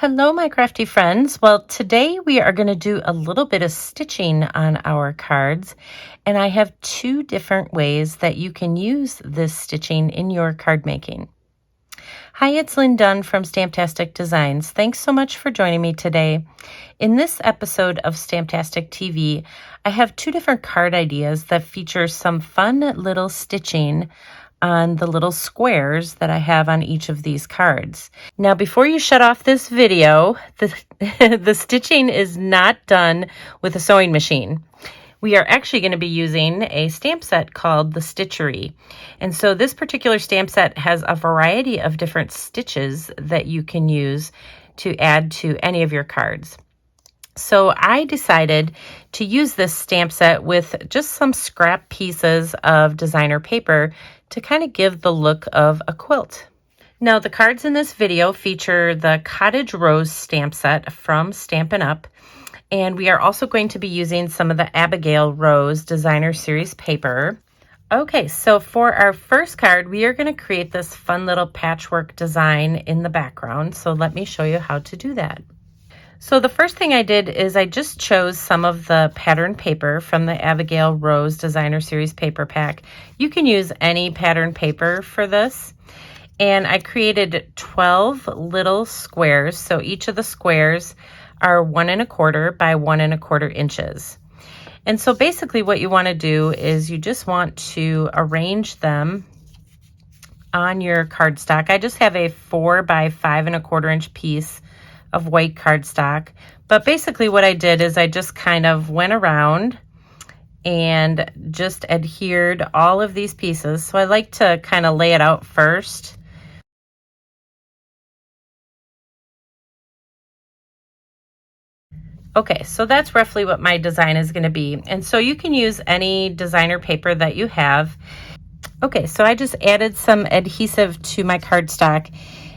Hello, my crafty friends. Well, today we are going to do a little bit of stitching on our cards, and I have two different ways that you can use this stitching in your card making. Hi, it's Lynn Dunn from Stamptastic Designs. Thanks so much for joining me today. In this episode of Stamptastic TV, I have two different card ideas that feature some fun little stitching on the little squares that I have on each of these cards. Now, before you shut off this video, the stitching is not done with a sewing machine. We are actually going to be using a stamp set called the Stitchery. And so this particular stamp set has a variety of different stitches that you can use to add to any of your cards. So I decided to use this stamp set with just some scrap pieces of designer paper to kind of give the look of a quilt. Now, the cards in this video feature the Cottage Rose stamp set from Stampin Up, and we are also going to be using some of the Abigail Rose Designer Series paper. Okay, so for our first card, we are going to create this fun little patchwork design in the background. So let me show you how to do that. So the first thing I did is I just chose some of the pattern paper from the Abigail Rose Designer Series paper pack. You can use any pattern paper for this. And I created 12 little squares. So each of the squares are 1 1/4 by 1 1/4 inches. And so basically what you want to do is you just want to arrange them on your cardstock. I just have a 4 by 5 1/4 inch piece of white cardstock. But basically what I did is I just kind of went around and just adhered all of these pieces. So I like to kind of lay it out first. Okay, so that's roughly what my design is going to be. And so you can use any designer paper that you have. Okay, so I just added some adhesive to my cardstock.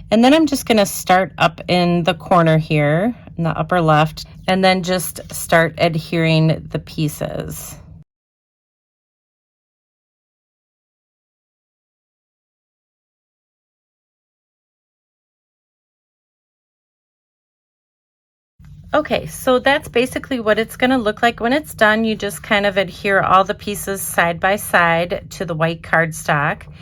And then I'm just going to start up in the corner here, in the upper left, and then just start adhering the pieces. Okay, so that's basically what it's going to look like when it's done. You just kind of adhere all the pieces side by side to the white cardstock.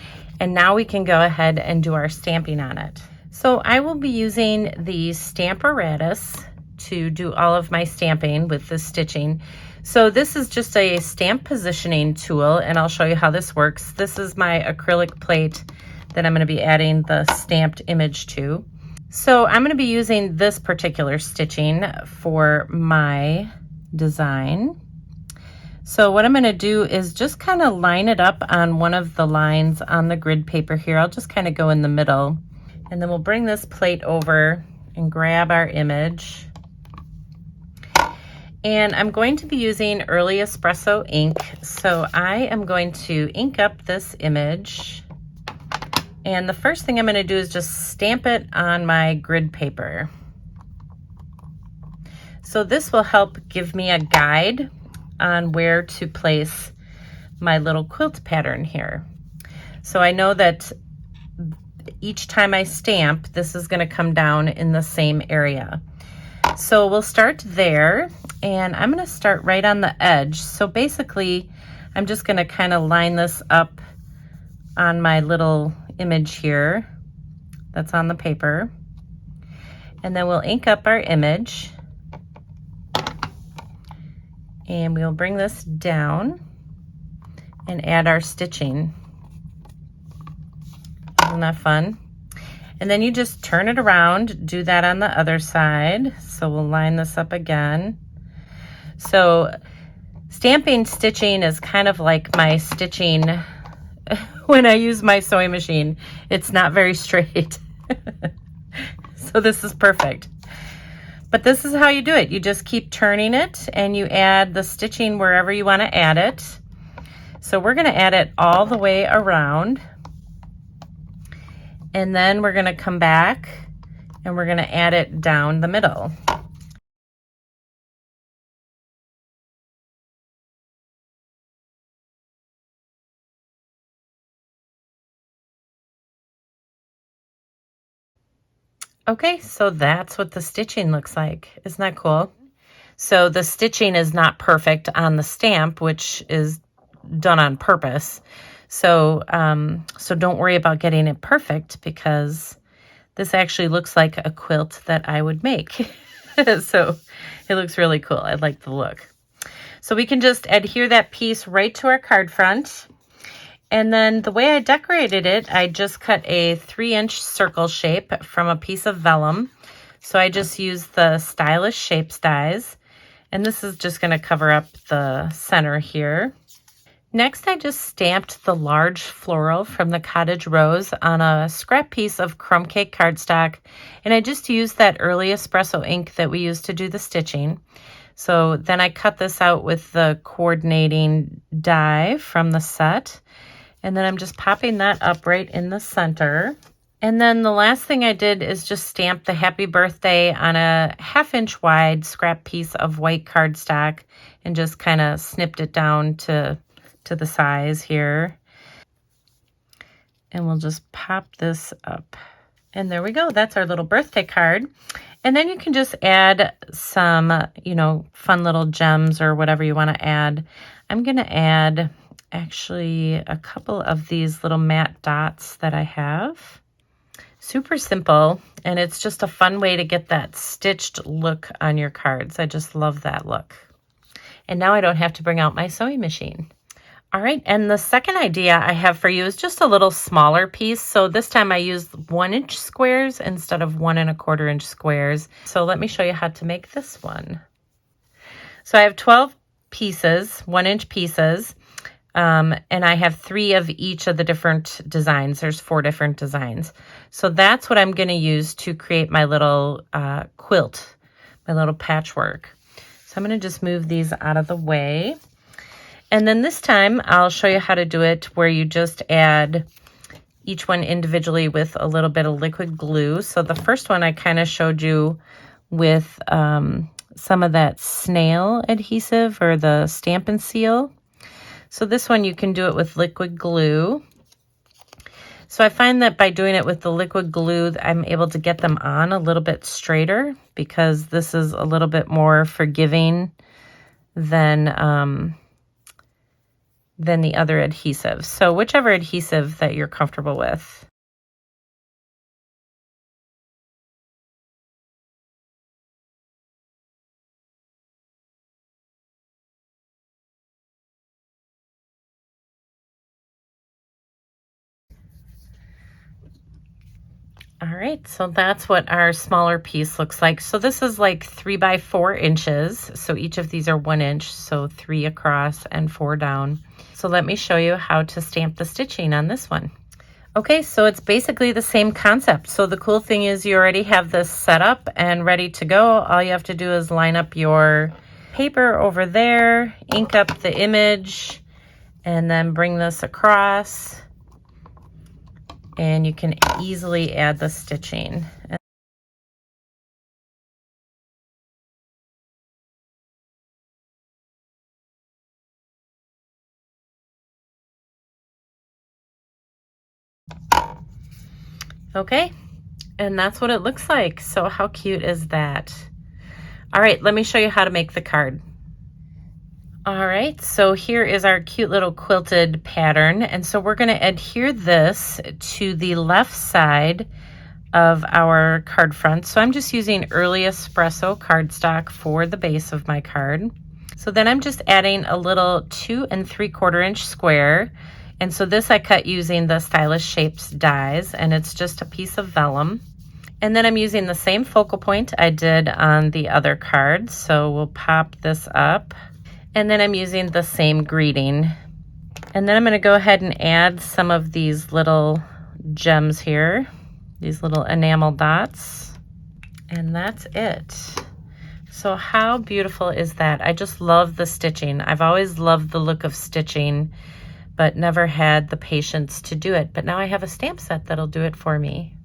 And now we can go ahead and do our stamping on it. So I will be using the Stamparatus to do all of my stamping with the stitching. So this is just a stamp positioning tool, and I'll show you how this works. This is my acrylic plate that I'm going to be adding the stamped image to. So I'm going to be using this particular stitching for my design. So what I'm going to do is just kind of line it up on one of the lines on the grid paper here. I'll just kind of go in the middle, and then we'll bring this plate over and grab our image. And I'm going to be using Early Espresso ink. So I am going to ink up this image. And the first thing I'm going to do is just stamp it on my grid paper. So this will help give me a guide on where to place my little quilt pattern here. So I know that each time I stamp, this is going to come down in the same area. So we'll start there, and I'm going to start right on the edge. So basically, I'm just going to kind of line this up on my little image here that's on the paper, and then we'll ink up our image, and we'll bring this down and add our stitching. Isn't that fun? And then you just turn it around, do that on the other side. So we'll line this up again. So stamping stitching is kind of like my stitching when I use my sewing machine. It's not very straight. So this is perfect. But this is how you do it. You just keep turning it, and you add the stitching wherever you want to add it. So we're going to add it all the way around. And then we're going to come back and we're going to add it down the middle. Okay, so that's what the stitching looks like. Isn't that cool? So the stitching is not perfect on the stamp, which is done on purpose. So, so don't worry about getting it perfect, because this actually looks like a quilt that I would make. So it looks really cool. I like the look. So we can just adhere that piece right to our card front. And then the way I decorated it, I just cut a 3-inch circle shape from a piece of vellum. So I just used the Stylish Shapes dies. And this is just going to cover up the center here. Next, I just stamped the large floral from the Cottage Rose on a scrap piece of crumb cake cardstock. And I just used that early espresso ink that we used to do the stitching. So then I cut this out with the coordinating die from the set. And then I'm just popping that up right in the center. And then the last thing I did is just stamp the happy birthday on a 1/2-inch wide scrap piece of white cardstock and just kind of snipped it down to the size here. And we'll just pop this up. And there we go. That's our little birthday card. And then you can just add some, you know, fun little gems or whatever you want to add. I'm going to add actually a couple of these little matte dots that I have. Super simple, and it's just a fun way to get that stitched look on your cards. I just love that look. And now I don't have to bring out my sewing machine. All right, and the second idea I have for you is just a little smaller piece. So this time I used 1-inch squares instead of 1 1/4-inch squares. So let me show you how to make this one. So I have 12 pieces, 1-inch pieces. And I have 3 of each of the different designs. There's 4 different designs. So that's what I'm going to use to create my little quilt, my little patchwork. So I'm going to just move these out of the way. And then this time I'll show you how to do it where you just add each one individually with a little bit of liquid glue. So the first one I kind of showed you with some of that snail adhesive or the Stampin' Seal. So this one you can do it with liquid glue. So I find that by doing it with the liquid glue, I'm able to get them on a little bit straighter because this is a little bit more forgiving than the other adhesive. So whichever adhesive that you're comfortable with. All right, so that's what our smaller piece looks like. So this is like 3 by 4 inches. So each of these are 1 inch, so 3 across and 4 down. So let me show you how to stamp the stitching on this one. Okay, so it's basically the same concept. So the cool thing is you already have this set up and ready to go. All you have to do is line up your paper over there, ink up the image, and then bring this across. And you can easily add the stitching. Okay, and that's what it looks like. So how cute is that? All right, let me show you how to make the card. All right, so here is our cute little quilted pattern. And so we're gonna adhere this to the left side of our card front. So I'm just using early espresso cardstock for the base of my card. So then I'm just adding a little 2 3/4-inch square. And so this I cut using the Stylish Shapes dies, and it's just a piece of vellum. And then I'm using the same focal point I did on the other card. So we'll pop this up. And then I'm using the same greeting. And then I'm going to go ahead and add some of these little gems here, these little enamel dots. And that's it. So how beautiful is that? I just love the stitching. I've always loved the look of stitching, but never had the patience to do it. But now I have a stamp set that'll do it for me.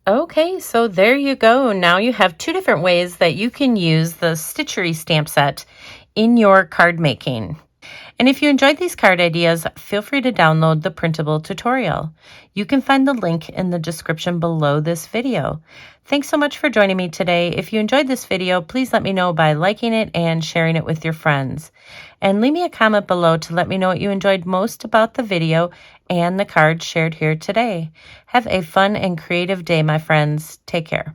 Okay, so there you go. Now you have 2 different ways that you can use the Stitchery stamp set in your card making. And if you enjoyed these card ideas, feel free to download the printable tutorial. You can find the link in the description below this video. Thanks so much for joining me today. If you enjoyed this video, please let me know by liking it and sharing it with your friends. And leave me a comment below to let me know what you enjoyed most about the video and the cards shared here today. Have a fun and creative day, my friends. Take care.